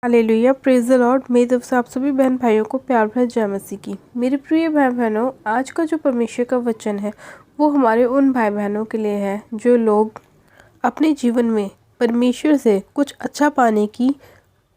Hallelujah, praise the Lord. मेरी तरफ से आप सभी बहन भाइयों को प्यार भरी जय मसीह की। मेरे प्रिय भाई बहनों, आज का जो परमेश्वर का वचन है वो हमारे उन भाई बहनों के लिए है जो लोग अपने जीवन में परमेश्वर से कुछ अच्छा पाने की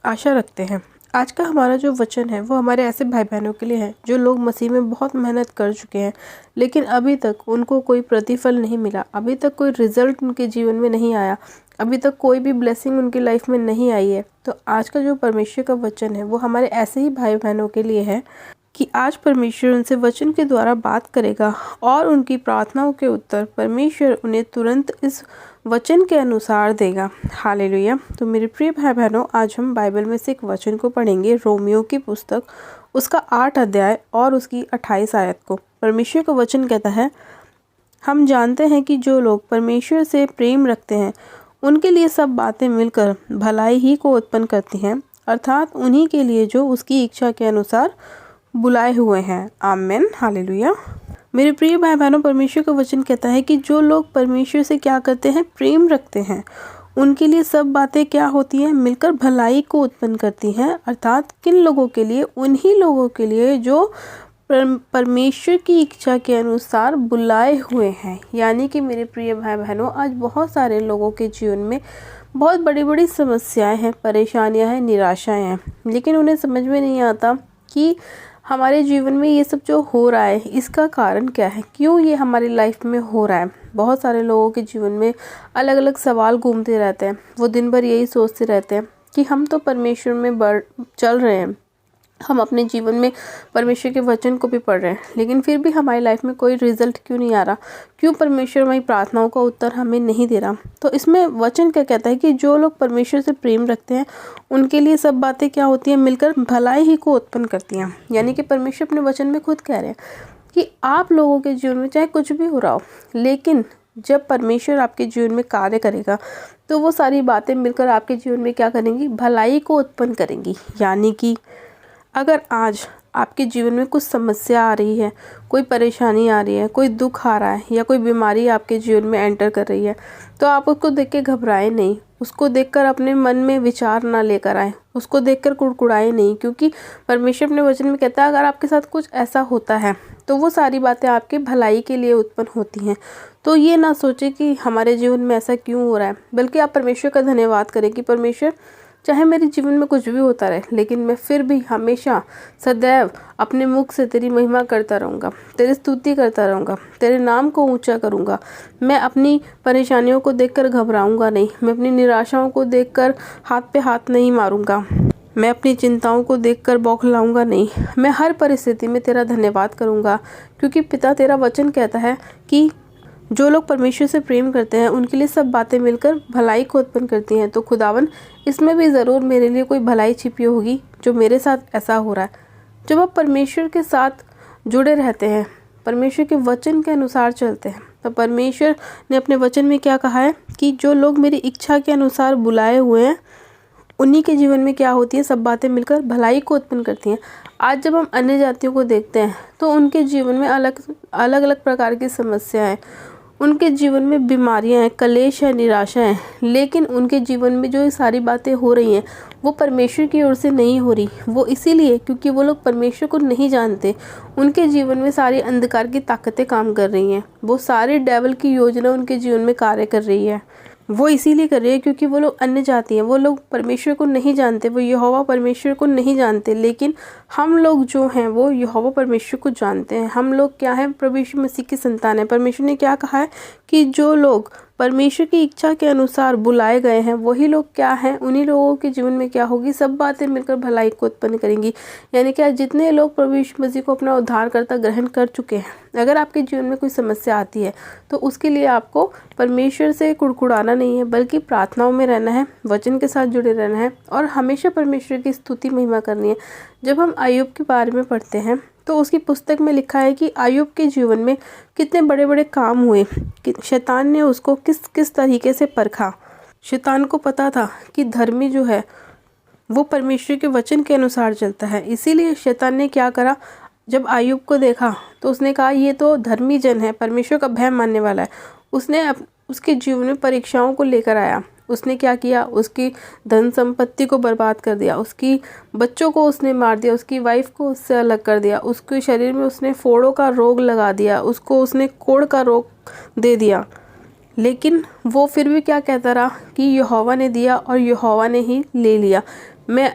आशा रखते हैं। आज का हमारा जो वचन है वो हमारे ऐसे भाई बहनों के लिए है जो लोग मसीह में बहुत मेहनत कर चुके हैं, लेकिन अभी तक उनको कोई प्रतिफल नहीं मिला, अभी तक कोई रिजल्ट उनके जीवन में नहीं आया, अभी तक कोई भी ब्लेसिंग उनकी लाइफ में नहीं आई है। तो आज का जो परमेश्वर का वचन है वो हमारे ऐसे ही भाई बहनों के लिए है कि आज परमेश्वर उनसे वचन के द्वारा बात करेगा और उनकी प्रार्थनाओं के उत्तर परमेश्वर उन्हें तुरंत इस वचन के अनुसार देगा। हालेलुया। तो मेरे प्रिय भाई बहनों, आज हम बाइबल में से एक वचन को पढ़ेंगे, रोमियो की पुस्तक उसका 8 अध्याय और उसकी 28 आयत को। परमेश्वर का वचन कहता है, हम जानते हैं कि जो लोग परमेश्वर से प्रेम रखते हैं उनके लिए सब बातें मिलकर भलाई ही को उत्पन्न करती हैं, अर्थात उन्हीं के लिए जो उसकी इच्छा के अनुसार बुलाए हुए हैं। आमीन। हालेलुया। मेरे प्रिय भाई बहनों, परमेश्वर का वचन कहता है कि जो लोग परमेश्वर से क्या करते हैं, प्रेम रखते हैं, उनके लिए सब बातें क्या होती हैं, मिलकर भलाई को उत्पन्न करती हैं, अर्थात किन लोगों के लिए, उन्हीं लोगों के लिए जो परमेश्वर की इच्छा के अनुसार बुलाए हुए हैं। यानी कि मेरे प्रिय भाई बहनों, आज बहुत सारे लोगों के जीवन में बहुत बड़ी बड़ी समस्याएं हैं, परेशानियां हैं, निराशाएं हैं, लेकिन उन्हें समझ में नहीं आता कि हमारे जीवन में ये सब जो हो रहा है इसका कारण क्या है, क्यों ये हमारी लाइफ में हो रहा है। बहुत सारे लोगों के जीवन में अलग अलग सवाल घूमते रहते हैं। वो दिन भर यही सोचते रहते हैं कि हम तो परमेश्वर में चल रहे हैं, हम अपने जीवन में परमेश्वर के वचन को भी पढ़ रहे हैं, लेकिन फिर भी हमारी लाइफ में कोई रिजल्ट क्यों नहीं आ रहा, क्यों परमेश्वर हमारी प्रार्थनाओं का उत्तर हमें नहीं दे रहा। तो इसमें वचन क्या कहता है कि जो लोग परमेश्वर से प्रेम रखते हैं उनके लिए सब बातें क्या होती हैं, मिलकर भलाई ही को उत्पन्न करती हैं। यानी कि परमेश्वर अपने वचन में खुद कह रहे हैं कि आप लोगों के जीवन में चाहे कुछ भी हो रहा हो, लेकिन जब परमेश्वर आपके जीवन में कार्य करेगा तो वो सारी बातें मिलकर आपके जीवन में क्या करेंगी, भलाई को उत्पन्न करेंगी। यानी कि अगर आज आपके जीवन में कुछ समस्या आ रही है, कोई परेशानी आ रही है, कोई दुख आ रहा है या कोई बीमारी आपके जीवन में एंटर कर रही है, तो आप उसको देख के घबराएं नहीं, उसको देखकर अपने मन में विचार ना लेकर आए, उसको देखकर कुड़कुड़ाए नहीं, क्योंकि परमेश्वर अपने वचन में कहता है अगर आपके साथ कुछ ऐसा होता है तो वो सारी बातें आपके भलाई के लिए उत्पन्न होती हैं। तो ये ना सोचे कि हमारे जीवन में ऐसा क्यों हो रहा है, बल्कि आप परमेश्वर का धन्यवाद करें कि परमेश्वर, चाहे मेरे जीवन में कुछ भी होता रहे, लेकिन मैं फिर भी हमेशा सदैव अपने मुख से तेरी महिमा करता रहूँगा, तेरी स्तुति करता रहूँगा, तेरे नाम को ऊंचा करूँगा। मैं अपनी परेशानियों को देखकर घबराऊँगा नहीं, मैं अपनी निराशाओं को देखकर हाथ पे हाथ नहीं मारूँगा, मैं अपनी चिंताओं को देखकर बौखलाऊँगा नहीं। मैं हर परिस्थिति में तेरा धन्यवाद करूँगा, क्योंकि पिता तेरा वचन कहता है कि जो लोग परमेश्वर से प्रेम करते हैं उनके लिए सब बातें मिलकर भलाई को उत्पन्न करती हैं। तो खुदावन, इसमें भी ज़रूर मेरे लिए कोई भलाई छिपी होगी जो मेरे साथ ऐसा हो रहा है। जब आप परमेश्वर के साथ जुड़े रहते हैं, परमेश्वर के वचन के अनुसार चलते हैं, तो परमेश्वर ने अपने वचन में क्या कहा है कि जो लोग मेरी इच्छा के अनुसार बुलाए हुए हैं उन्हीं के जीवन में क्या होती है, सब बातें मिलकर भलाई को उत्पन्न करती हैं। आज जब हम अन्य जातियों को देखते हैं तो उनके जीवन में अलग अलग प्रकार की समस्याएं, उनके जीवन में बीमारियां हैं, कलेश है, निराशा है, लेकिन उनके जीवन में जो सारी बातें हो रही हैं वो परमेश्वर की ओर से नहीं हो रही। वो इसीलिए क्योंकि वो लोग परमेश्वर को नहीं जानते। उनके जीवन में सारी अंधकार की ताकतें काम कर रही हैं, वो सारे डेविल की योजना उनके जीवन में कार्य कर रही है। वो इसीलिए कर रही है क्योंकि वो लोग अन्य जाति हैं, वो लोग परमेश्वर को नहीं जानते, वो यहोवा परमेश्वर को नहीं जानते। लेकिन हम लोग जो हैं वो यहोवा परमेश्वर को जानते हैं। हम लोग क्या हैं, प्रभु यीशु मसीह की संतान है। परमेश्वर ने क्या कहा है कि जो लोग परमेश्वर की इच्छा के अनुसार बुलाए गए हैं वही लोग क्या हैं, उन्हीं लोगों के जीवन में क्या होगी, सब बातें मिलकर भलाई को उत्पन्न करेंगी। यानी कि जितने लोग प्रभु यीशु मसीह को अपना उद्धारकर्ता ग्रहण कर चुके हैं, अगर आपके जीवन में कोई समस्या आती है तो उसके लिए आपको परमेश्वर से कुड़कुड़ाना नहीं है, बल्कि प्रार्थनाओं में रहना है, वचन के साथ जुड़े रहना है और हमेशा परमेश्वर की स्तुति महिमा करनी है। जब हम अय्यूब के बारे में पढ़ते हैं तो उसकी पुस्तक में लिखा है कि अय्यूब के जीवन में कितने बड़े बड़े काम हुए, कि शैतान ने उसको किस किस तरीके से परखा। शैतान को पता था कि धर्मी जो है वो परमेश्वर के वचन के अनुसार चलता है, इसीलिए शैतान ने क्या करा, जब अय्यूब को देखा तो उसने कहा ये तो धर्मी जन है, परमेश्वर का भय मानने वाला है। उसने उसके जीवन में परीक्षाओं को लेकर आया उसने क्या किया, उसकी धन संपत्ति को बर्बाद कर दिया, उसकी बच्चों को उसने मार दिया, उसकी वाइफ को उससे अलग कर दिया, उसके शरीर में उसने फोड़ों का रोग लगा दिया, उसको उसने कोढ़ का रोग दे दिया। लेकिन वो फिर भी क्या कहता रहा कि यहोवा ने दिया और यहोवा ने ही ले लिया। मैं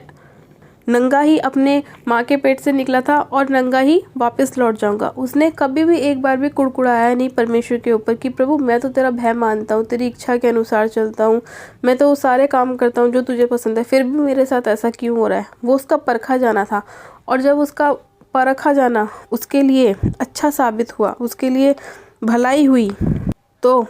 नंगा ही अपने माँ के पेट से निकला था और नंगा ही वापस लौट जाऊंगा। उसने कभी भी एक बार भी कुड़कुड़ाया नहीं परमेश्वर के ऊपर कि प्रभु मैं तो तेरा भय मानता हूँ, तेरी इच्छा के अनुसार चलता हूँ, मैं तो वो सारे काम करता हूँ जो तुझे पसंद है, फिर भी मेरे साथ ऐसा क्यों हो रहा है। वो उसका परखा जाना था, और जब उसका परखा जाना उसके लिए अच्छा साबित हुआ, उसके लिए भलाई हुई, तो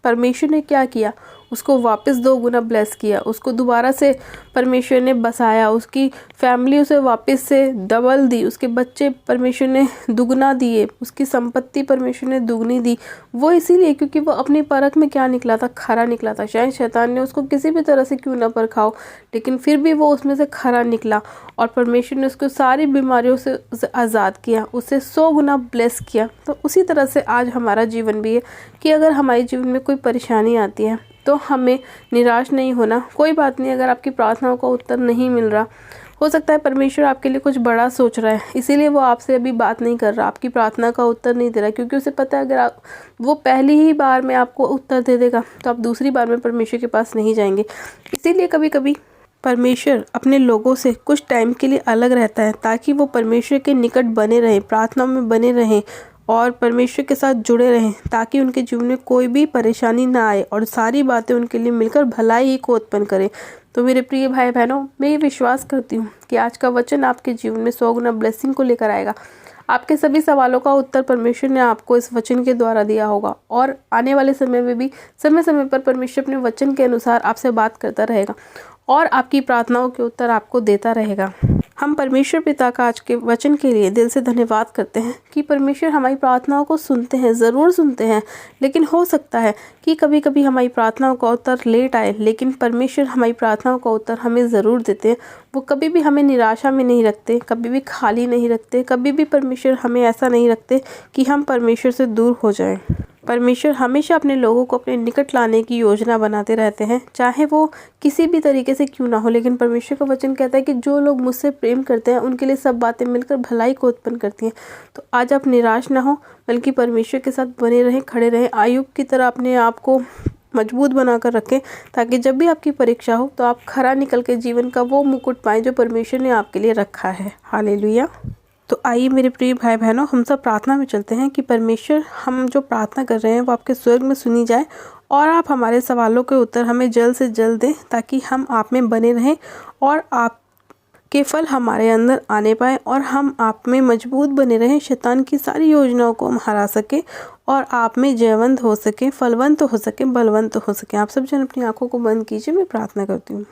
परमेश्वर ने क्या किया, उसको वापस 2 गुना ब्लेस किया, उसको दोबारा से परमेश्वर ने बसाया, उसकी फैमिली उसे वापस से डबल दी, उसके बच्चे परमेश्वर ने दुगना दिए, उसकी संपत्ति परमेश्वर ने दुगनी दी। वो इसीलिए क्योंकि वो अपनी परख में क्या निकला था, खरा निकला था। शायद शैतान ने उसको किसी भी तरह से क्यों ना परखाओ, लेकिन फिर भी वो उसमें से खरा निकला और परमेश्वर ने उसको सारी बीमारियों से उसे आज़ाद किया, उसे 100 गुना ब्लेस किया। तो उसी तरह से आज हमारा जीवन भी है कि अगर हमारे जीवन में कोई परेशानी आती है तो हमें निराश नहीं होना। कोई बात नहीं, अगर आपकी प्रार्थनाओं का उत्तर नहीं मिल रहा, हो सकता है परमेश्वर आपके लिए कुछ बड़ा सोच रहा है, इसीलिए वो आपसे अभी बात नहीं कर रहा, आपकी प्रार्थना का उत्तर नहीं दे रहा, क्योंकि उसे पता है अगर वो पहली ही बार में आपको उत्तर दे देगा तो आप दूसरी बार में परमेश्वर के पास नहीं जाएंगे। इसीलिए कभी कभी परमेश्वर अपने लोगों से कुछ टाइम के लिए अलग रहता है ताकि वो परमेश्वर के निकट बने रहें, प्रार्थना में बने रहें और परमेश्वर के साथ जुड़े रहें, ताकि उनके जीवन में कोई भी परेशानी ना आए और सारी बातें उनके लिए मिलकर भलाई ही को उत्पन्न करें। तो मेरे प्रिय भाई बहनों, मैं ये विश्वास करती हूँ कि आज का वचन आपके जीवन में 100 गुना ब्लेसिंग को लेकर आएगा। आपके सभी सवालों का उत्तर परमेश्वर ने आपको इस वचन के द्वारा दिया होगा, और आने वाले समय में भी समय समय पर परमेश्वर अपने वचन के अनुसार आपसे बात करता रहेगा और आपकी प्रार्थनाओं के उत्तर आपको देता रहेगा। हम परमेश्वर पिता का आज के वचन के लिए दिल से धन्यवाद करते हैं कि परमेश्वर हमारी प्रार्थनाओं को सुनते हैं, ज़रूर सुनते हैं, लेकिन हो सकता है कि कभी कभी हमारी प्रार्थनाओं का उत्तर लेट आए, लेकिन परमेश्वर हमारी प्रार्थनाओं का उत्तर हमें ज़रूर देते हैं। वो कभी भी हमें निराशा में नहीं रखते, कभी भी खाली नहीं रखते, कभी भी परमेश्वर हमें ऐसा नहीं रखते कि हम परमेश्वर से दूर हो जाएं। परमेश्वर हमेशा अपने लोगों को अपने निकट लाने की योजना बनाते रहते हैं, चाहे वो किसी भी तरीके से क्यों ना हो। लेकिन परमेश्वर का वचन कहता है कि जो लोग मुझसे प्रेम करते हैं उनके लिए सब बातें मिलकर भलाई को उत्पन्न करती हैं। तो आज आप निराश ना हो, बल्कि परमेश्वर के साथ बने रहें, खड़े रहें, आयुब की तरह अपने आप को मजबूत बनाकर रखें, ताकि जब भी आपकी परीक्षा हो तो आप खरा निकल के जीवन का वो मुकुट पाएं जो परमेश्वर ने आपके लिए रखा है। हालेलुया। तो आइए मेरे प्रिय भाई बहनों, हम सब प्रार्थना में चलते हैं कि परमेश्वर हम जो प्रार्थना कर रहे हैं वो आपके स्वर्ग में सुनी जाए, और आप हमारे सवालों के उत्तर हमें जल्द से जल्द दें, ताकि हम आप में बने रहें और आपके फल हमारे अंदर आने पाए और हम आप में मजबूत बने रहें, शैतान की सारी योजनाओं को हम हरा सके और आप में जयवंत हो सके, फलवंत हो सके, बलवंत हो सके। आप सब जन अपनी आंखों को बंद कीजिए, मैं प्रार्थना करती हूँ।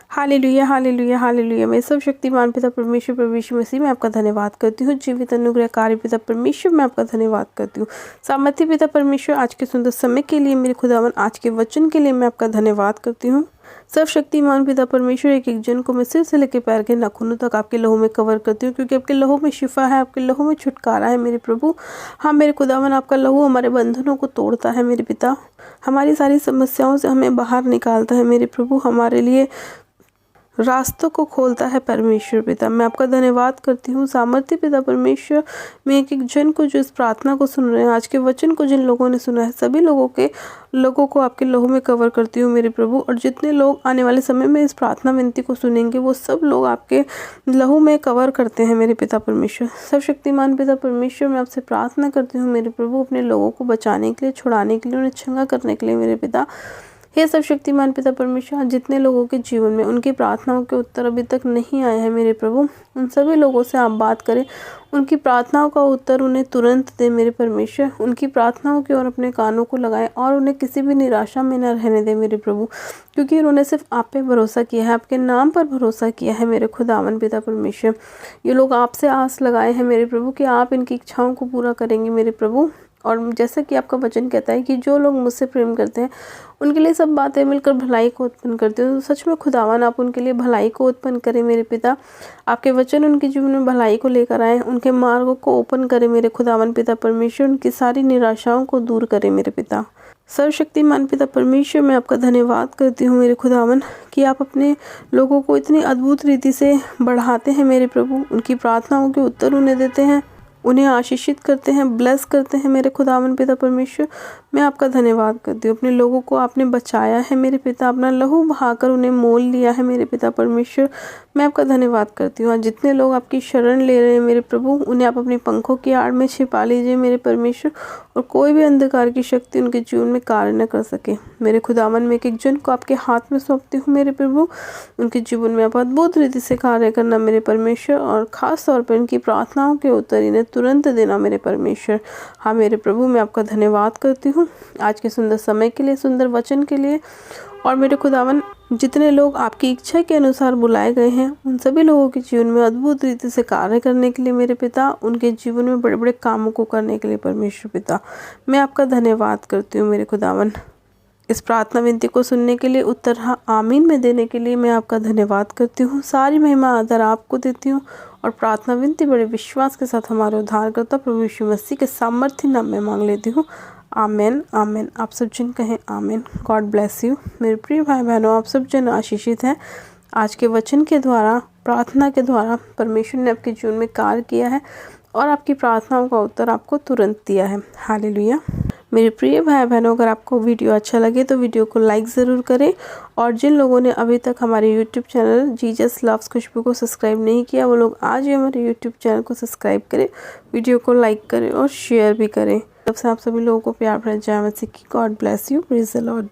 Hallelujah, hallelujah, hallelujah. मैं सब शक्तिमान पिता परमेश्वर प्रभु यीशु मसीह में आपका धन्यवाद करती हूँ। जीवित अनुग्रहकारी पिता परमेश्वर मैं आपका धन्यवाद करती हूँ। सामर्थ्य पिता परमेश्वर, आज के सुंदर समय के लिए, मेरे खुदावन आज के वचन के लिए मैं आपका धन्यवाद करती हूँ। सब शक्तिमान पिता परमेश्वर, एक एक जन को मैं सिर से लेकर पैर के नाखूनों तक आपके लहू में कवर करती हूँ, क्योंकि आपके लहू में शिफा है, आपके लहू में छुटकारा है मेरे प्रभु। हाँ मेरे खुदावन, आपका लहू हमारे बंधनों को तोड़ता है मेरे पिता, हमारी सारी समस्याओं से हमें बाहर निकालता है मेरे प्रभु, हमारे लिए रास्तों को खोलता है परमेश्वर पिता। मैं आपका धन्यवाद करती हूँ। सामर्थ्य पिता परमेश्वर, मैं एक एक जन को जो इस प्रार्थना को सुन रहे हैं, आज के वचन को जिन लोगों ने सुना है, सभी लोगों को आपके लहू में कवर करती हूँ मेरे प्रभु। और जितने लोग आने वाले समय में इस प्रार्थना विनती को सुनेंगे, वो सब लोग आपके लहू में कवर करते हैं मेरे पिता परमेश्वर। सब शक्तिमान पिता परमेश्वर, मैं आपसे प्रार्थना करती हूँ मेरे प्रभु, अपने लोगों को बचाने के लिए, छुड़ाने के लिए, उन्हें चंगा करने के लिए मेरे पिता। हे सब शक्तिमान पिता परमेश्वर, जितने लोगों के जीवन में उनकी प्रार्थनाओं के उत्तर अभी तक नहीं आए हैं मेरे प्रभु, उन सभी लोगों से आप बात करें, उनकी प्रार्थनाओं का उत्तर उन्हें तुरंत दे मेरे परमेश्वर। उनकी प्रार्थनाओं की ओर अपने कानों को लगाएं और उन्हें किसी भी निराशा में न रहने दे मेरे प्रभु, क्योंकि उन्होंने सिर्फ आप पे भरोसा किया है, आपके नाम पर भरोसा किया है मेरे खुदावन पिता परमेश्वर। ये लोग आपसे आस लगाए हैं मेरे प्रभु कि आप इनकी इच्छाओं को पूरा करेंगे मेरे प्रभु। और जैसा कि आपका वचन कहता है कि जो लोग मुझसे प्रेम करते हैं उनके लिए सब बातें मिलकर भलाई को उत्पन्न करते हो। तो सच में खुदावन, आप उनके लिए भलाई को उत्पन्न करें मेरे पिता। आपके वचन उनके जीवन में भलाई को लेकर आए, उनके मार्गों को ओपन करें मेरे खुदावन पिता परमेश्वर, उनकी सारी निराशाओं को दूर करें मेरे पिता। सर्वशक्तिमान पिता परमेश्वर, मैं आपका धन्यवाद करती हूँ मेरे खुदावन कि आप अपने लोगों को इतनी अद्भुत रीति से बढ़ाते हैं मेरे प्रभु। उनकी प्रार्थनाओं के उत्तर उन्हें देते हैं, उन्हें आशीषित करते हैं, ब्लेस करते हैं मेरे खुदावन पिता परमेश्वर। मैं आपका धन्यवाद करती हूँ। अपने लोगों को आपने बचाया है मेरे पिता, अपना लहू बहाकर उन्हें मोल लिया है मेरे पिता परमेश्वर। मैं आपका धन्यवाद करती हूँ। आज जितने लोग आपकी शरण ले रहे हैं मेरे प्रभु, उन्हें आप अपनी पंखों की आड़ में छिपा लीजिए मेरे परमेश्वर, और कोई भी अंधकार की शक्ति उनके जीवन में कार्य न कर सके मेरे खुदावन। में एक जन को आपके हाथ में सौंपती हूँ मेरे प्रभु। उनके जीवन में आप अद्भुत रीति से कार्य करना मेरे परमेश्वर, और ख़ास तौर पर उनकी प्रार्थनाओं के उत्तर इन्हें तुरंत देना मेरे परमेश्वर। हाँ मेरे प्रभु, मैं आपका धन्यवाद करती हूँ आज के सुंदर समय के लिए, सुंदर वचन के लिए। और मेरे खुदावन, जितने लोग आपकी इच्छा के अनुसार बुलाए गए हैं, उन सभी लोगों के जीवन में अद्भुत रीति से कार्य करने के लिए मेरे पिता, उनके जीवन में बड़े बड़े कामों को करने के लिए परमेश्वर पिता, मैं आपका धन्यवाद करती हूँ मेरे खुदावन। इस प्रार्थना विनती को सुनने के लिए, उत्तर हाँ आमीन में देने के लिए मैं आपका धन्यवाद करती हूँ। सारी महिमा आदर आपको देती हूँ, और प्रार्थना विनती बड़े विश्वास के साथ हमारे उद्धारकर्ता प्रभु यीशु मसीह के सामर्थ्य नाम में मांग लेती हूँ। आमेन आमेन। आप सब जन कहें आमेन। गॉड ब्लेस यू मेरे प्रिय भाई बहनों, आप सब जन आशीषित हैं। आज के वचन के द्वारा, प्रार्थना के द्वारा परमेश्वर ने आपके जीवन में कार्य किया है, और आपकी प्रार्थनाओं का उत्तर आपको तुरंत दिया है। हालेलुया। मेरे प्रिय भाई बहनों, अगर आपको वीडियो अच्छा लगे तो वीडियो को लाइक ज़रूर करें, और जिन लोगों ने अभी तक हमारे यूट्यूब चैनल जीसस लव्स खुशबू को सब्सक्राइब नहीं किया, वो लोग आज ही हमारे यूट्यूब चैनल को सब्सक्राइब करें, वीडियो को लाइक करें और शेयर भी करें। तब से आप सभी लोगों को प्यार भरा जय मसीह की। God bless you. Praise the Lord.